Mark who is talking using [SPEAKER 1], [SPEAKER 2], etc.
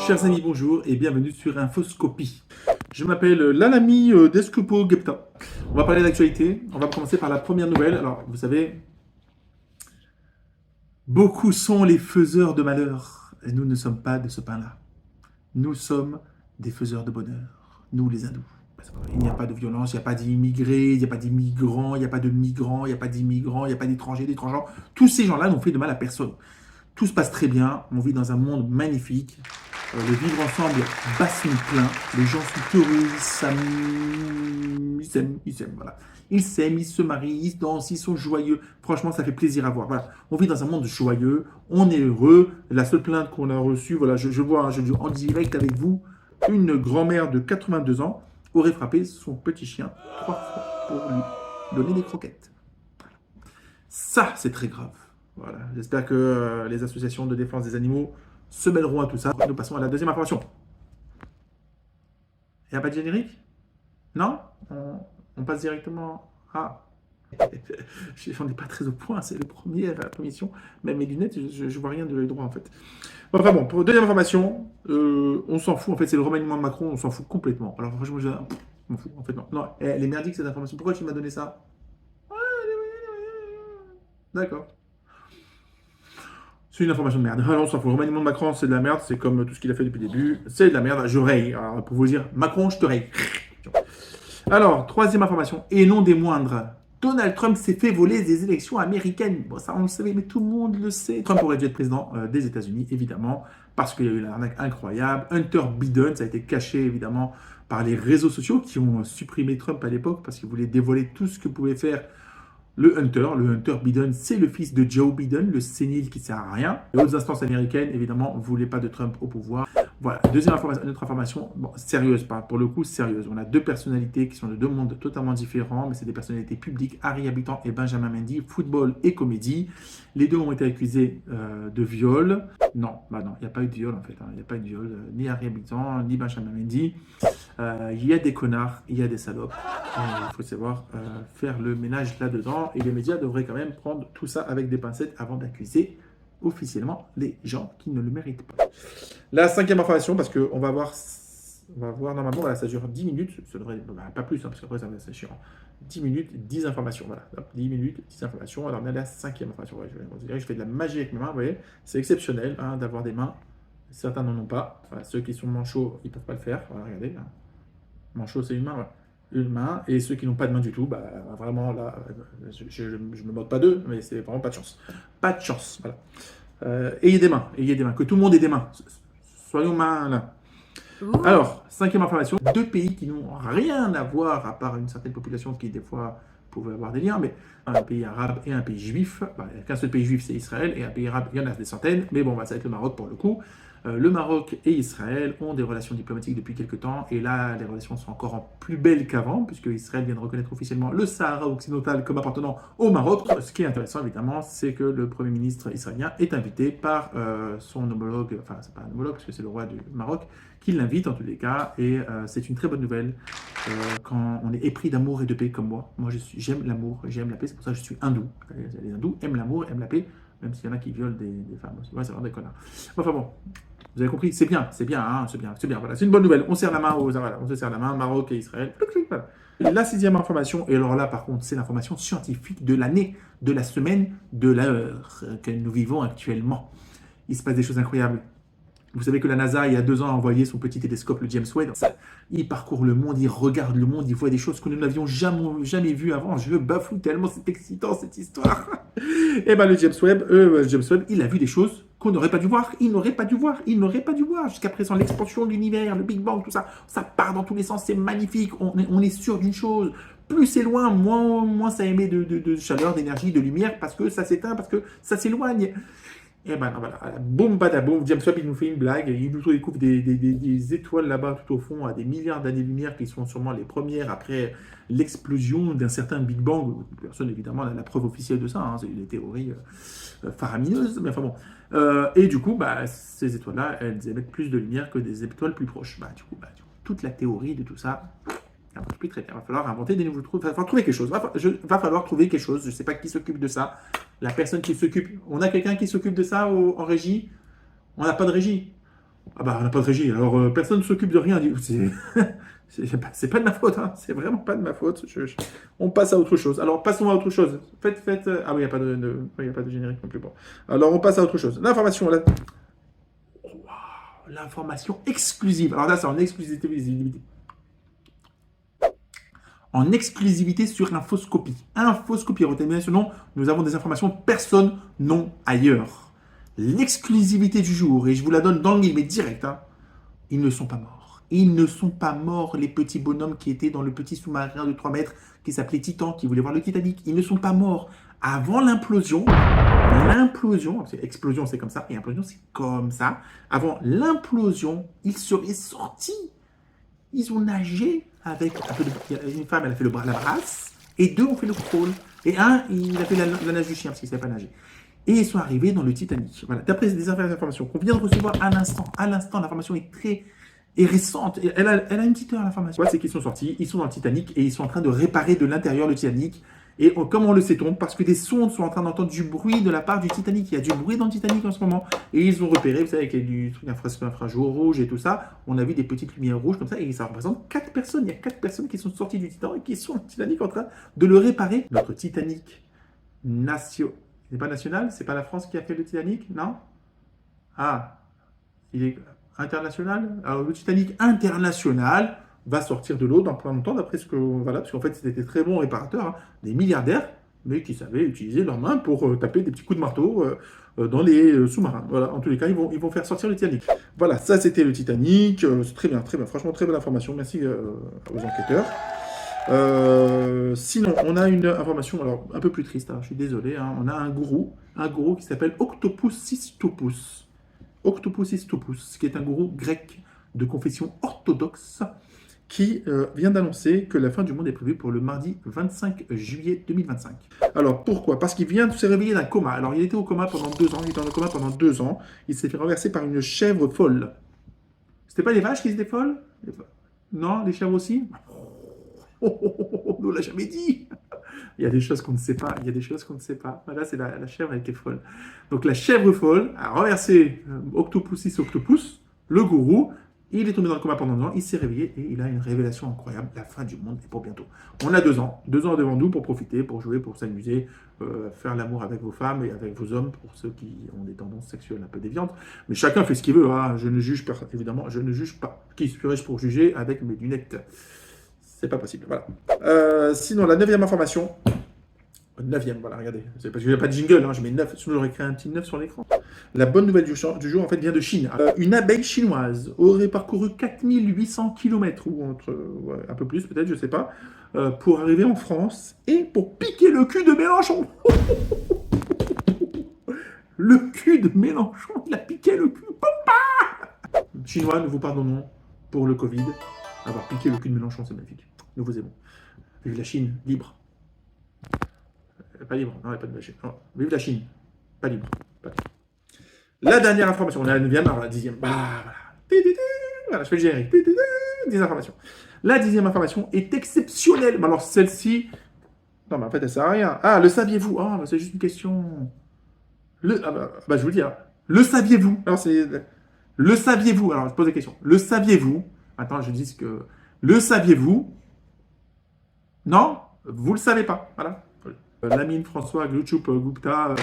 [SPEAKER 1] Chers amis, bonjour et bienvenue sur Infoscopie. Je m'appelle Lalami Descopo Gepta. On va parler d'actualité. On va commencer par la première nouvelle. Alors, vous savez, beaucoup sont les faiseurs de malheur. Et nous ne sommes pas de ce pain-là. Nous sommes des faiseurs de bonheur. Nous, les hindous. Parce qu'il n'y a pas de violence, il n'y a pas d'immigrés, il n'y a pas d'immigrants, il n'y a pas de migrants, il n'y a pas d'immigrants, il n'y a pas d'étrangers, d'étrangers. Tous ces gens-là n'ont fait de mal à personne. Tout se passe très bien. On vit dans un monde magnifique. Le vivre ensemble bat son plein. Les gens sont heureux, ils s'aiment, voilà. Ils s'aiment, ils se marient, ils dansent, ils sont joyeux. Franchement, ça fait plaisir à voir. Voilà. On vit dans un monde joyeux, on est heureux. La seule plainte qu'on a reçue, voilà, je vois, je en direct avec vous, une grand-mère de 82 ans aurait frappé son petit chien 3 fois pour lui donner des croquettes. Ça, c'est très grave. Voilà. J'espère que les associations de défense des animaux se mêleront à tout ça. Nous passons à la deuxième information. Il n'y a pas de générique? Non, on passe directement à... J'en ai pas très au point, c'est la première émission. Même mes lunettes, je vois rien de l'œil droit en fait. Enfin bon, pour deuxième information, on s'en fout. En fait, c'est le remaniement de Macron, on s'en fout complètement. Alors franchement, je m'en fous. En fait, non. Non, elle est merdique cette information. Pourquoi tu m'as donné ça? D'accord. C'est une information de merde. Ah non, on s'en fout. Le remaniement de Macron, c'est de la merde. C'est comme tout ce qu'il a fait depuis le début. C'est de la merde. Je raye. Alors, pour vous dire, Macron, je te raye. Alors, troisième information, et non des moindres. Donald Trump s'est fait voler des élections américaines. Bon, ça, on le savait, mais tout le monde le sait. Trump aurait dû être président des États-Unis, évidemment, parce qu'il y a eu l'arnaque incroyable. Hunter Biden, ça a été caché, évidemment, par les réseaux sociaux qui ont supprimé Trump à l'époque parce qu'ils voulaient dévoiler tout ce que pouvait faire le Hunter Biden, c'est le fils de Joe Biden, le sénile qui ne sert à rien. Les autres instances américaines, évidemment, ne voulaient pas de Trump au pouvoir. Voilà, deuxième information, notre information, bon, sérieuse, pas pour le coup sérieuse. On a deux personnalités qui sont de deux mondes totalement différents, mais c'est des personnalités publiques, Harry Habitant et Benjamin Mendy, football et comédie. Les deux ont été accusés de viol. Non, bah non, il n'y a pas eu de viol en fait. Il n'y a pas eu de viol, ni Harry Habitant, ni Benjamin Mendy. Il y a des connards, il y a des salopes. Il faut savoir faire le ménage là-dedans. Et les médias devraient quand même prendre tout ça avec des pincettes avant d'accuser officiellement les gens qui ne le méritent pas. La cinquième information, parce qu'on va voir normalement, voilà, ça dure 10 minutes, ça devrait, bah, pas plus, hein, parce qu'après ça va être chiant. 10 minutes, 10 informations, voilà. Hop, 10 minutes, 10 informations. Alors on est à la cinquième information. Ouais, on dirait que je fais de la magie avec mes mains, vous voyez. C'est exceptionnel hein, d'avoir des mains. Certains n'en ont pas. Voilà, ceux qui sont manchots, ils ne peuvent pas le faire. Voilà, regardez. Hein. Manchot, c'est une main, ouais. Une main, et ceux qui n'ont pas de main du tout, bah, vraiment là, je ne me moque pas d'eux, mais c'est vraiment pas de chance. Pas de chance, voilà. Ayez des mains, que tout le monde ait des mains. Soyons malins. Alors, cinquième information, deux pays qui n'ont rien à voir, à part une certaine population qui, des fois, pouvait avoir des liens, mais un pays arabe et un pays juif. Bah, il n'y a qu'un seul pays juif, c'est Israël, et un pays arabe, il y en a des centaines, mais bon, bah, ça va être le Maroc pour le coup. Le Maroc et Israël ont des relations diplomatiques depuis quelques temps, et là, les relations sont encore plus belles qu'avant, puisque Israël vient de reconnaître officiellement le Sahara occidental comme appartenant au Maroc. Ce qui est intéressant, évidemment, c'est que le Premier ministre israélien est invité par son homologue, enfin, c'est pas un homologue, parce que c'est le roi du Maroc, qui l'invite en tous les cas, et c'est une très bonne nouvelle quand on est épris d'amour et de paix comme moi. Moi, j'aime l'amour, j'aime la paix, c'est pour ça que je suis hindou. Les hindous aiment l'amour, aiment la paix, même s'il y en a qui violent des femmes. Ouais, c'est vraiment des connards. Enfin bon, vous avez compris, c'est bien, hein, c'est bien, voilà, c'est une bonne nouvelle. On serre la main voilà, on se serre la main, Maroc et Israël. Voilà. La sixième information, et alors là par contre, c'est l'information scientifique de l'année, de la semaine, de l'heure que nous vivons actuellement. Il se passe des choses incroyables. Vous savez que la NASA, il y a 2 ans, a envoyé son petit télescope, le James Webb. Il parcourt le monde, il regarde le monde, il voit des choses que nous n'avions jamais vues avant. Je bafoue tellement, c'est excitant cette histoire. Et bien le James Webb, il a vu des choses qu'on n'aurait pas dû voir. Il n'aurait pas dû voir. Jusqu'à présent, l'expansion de l'univers, le Big Bang, tout ça, ça part dans tous les sens, c'est magnifique. On est sûr d'une chose. Plus c'est loin, moins ça émet de chaleur, d'énergie, de lumière, parce que ça s'éteint, parce que ça s'éloigne. Et ben voilà, boum badaboum, James Webb il nous fait une blague, il nous découvre des étoiles là-bas tout au fond à des milliards d'années-lumière qui sont sûrement les premières après l'explosion d'un certain Big Bang. Personne évidemment n'a la preuve officielle de ça, hein, c'est des théories faramineuses, mais enfin bon. Et du coup, bah, ces étoiles-là, elles émettent plus de lumière que des étoiles plus proches. Du coup, toute la théorie de tout ça, ça marche plus très bien. Il va falloir inventer des nouveaux trucs, il va falloir trouver quelque chose. Va falloir trouver quelque chose, je ne sais pas qui s'occupe de ça. La personne qui s'occupe, on a quelqu'un qui s'occupe de ça en régie? On n'a pas de régie. Ah bah, on n'a pas de régie, alors personne ne s'occupe de rien. C'est pas de ma faute, hein. C'est vraiment pas de ma faute. On passe à autre chose. Alors, passons à autre chose. Faites. Ah oui, il n'y a pas il y a pas de générique non plus. Bon. Alors, on passe à autre chose. L'information, là. Waouh, l'information exclusive. Alors là, c'est en exclusivité. En exclusivité sur Infoscopie. Infoscopie, retenez bien ce nom. Nous avons des informations personne non ailleurs. L'exclusivité du jour, et je vous la donne dans le mille, mais direct, hein. Ils ne sont pas morts. Ils ne sont pas morts, les petits bonhommes qui étaient dans le petit sous-marin de 3 mètres qui s'appelait Titan, qui voulait voir le Titanic. Ils ne sont pas morts. Avant l'implosion, explosion c'est comme ça, et implosion c'est comme ça. Avant l'implosion, ils seraient sortis. Ils ont nagé avec un peu une femme, elle a fait la brasse, et deux ont fait le crawl. Et un, il a fait la nage du chien parce qu'il ne savait pas nager. Et ils sont arrivés dans le Titanic. Voilà. D'après des informations qu'on vient de recevoir à l'instant, l'information est très récente. Elle a une petite heure, l'information. Ouais, c'est qu'ils sont sortis, ils sont dans le Titanic et ils sont en train de réparer de l'intérieur le Titanic. Et comment le sait-on? Parce que des sondes sont en train d'entendre du bruit de la part du Titanic. Il y a du bruit dans le Titanic en ce moment. Et ils ont repéré, vous savez, avec du truc infrajour rouge et tout ça, on a vu des petites lumières rouges comme ça. Et ça représente 4 personnes. Il y a 4 personnes qui sont sorties du Titanic et qui sont dans le Titanic en train de le réparer. Notre Titanic c'est pas national? C'est pas la France qui a fait le Titanic? Non? Ah, il est international? Alors, le Titanic international va sortir de l'eau dans pas longtemps, d'après ce que. Voilà, parce qu'en fait, c'était des très bons réparateurs, hein, des milliardaires, mais qui savaient utiliser leurs mains pour taper des petits coups de marteau dans les sous-marins. Voilà, en tous les cas, ils vont faire sortir le Titanic. Voilà, ça c'était le Titanic. C'est très bien, très bien. Franchement, très bonne information. Merci aux enquêteurs. Sinon, on a une information alors un peu plus triste, hein, je suis désolé, hein. On a un gourou qui s'appelle Octopus Sistopus. Octopus Sistopus, qui est un gourou grec de confession orthodoxe, qui vient d'annoncer que la fin du monde est prévue pour le mardi 25 juillet 2025. Alors pourquoi? Parce qu'il vient de se réveiller d'un coma. Alors il était au coma pendant 2 ans, il était en coma pendant 2 ans, il s'est fait renverser par une chèvre folle. C'était pas les vaches qui étaient folles? Non, les chèvres aussi? On ne l'a jamais dit. Il y a des choses qu'on ne sait pas. Il y a des choses qu'on ne sait pas. Voilà, c'est la chèvre, elle était folle. Donc la chèvre folle a renversé Octopusis Octopus, le gourou. Il est tombé dans le coma pendant 2 ans. Il s'est réveillé et il a une révélation incroyable. La fin du monde est pour bientôt. On a 2 ans. 2 ans devant nous pour profiter, pour jouer, pour s'amuser, faire l'amour avec vos femmes et avec vos hommes, pour ceux qui ont des tendances sexuelles un peu déviantes. Mais chacun fait ce qu'il veut. Hein. Je ne juge pas, évidemment. Je ne juge pas. Qui serais-je pour juger avec mes lunettes? C'est pas possible, voilà. Sinon, la 9e information. 9e, voilà, regardez. C'est parce que j'ai pas de jingle, hein, je mets 9, sinon j'aurais créé un petit 9 sur l'écran. La bonne nouvelle du jour, en fait, vient de Chine. Une abeille chinoise aurait parcouru 4800 km, ou ouais, un peu plus peut-être, je sais pas, pour arriver en France et pour piquer le cul de Mélenchon. Le cul de Mélenchon, il a piqué le cul. Chinois, nous vous pardonnons pour le Covid. Avoir piqué le cul de Mélenchon, c'est magnifique. Nous vous aimons. Vive la Chine, libre. Pas libre, non, il n'y a pas de Chine. Non. Vive la Chine, pas libre. Pas libre. La dernière information, on est à la 9e, alors la 10e. Bah, voilà. Voilà, je fais le générique. 10 informations. La 10e information est exceptionnelle. Mais alors celle-ci, non, mais en fait, elle sert à rien. Ah, le saviez-vous? Ah, bah, c'est juste une question. Je vous le dis. Hein. Le saviez-vous? Alors, c'est. Le saviez-vous? Alors, je pose la question. Le saviez-vous? Attends, je dis que. Le saviez-vous? Non? Vous le savez pas. Voilà. Lamine François Gluchup Gupta.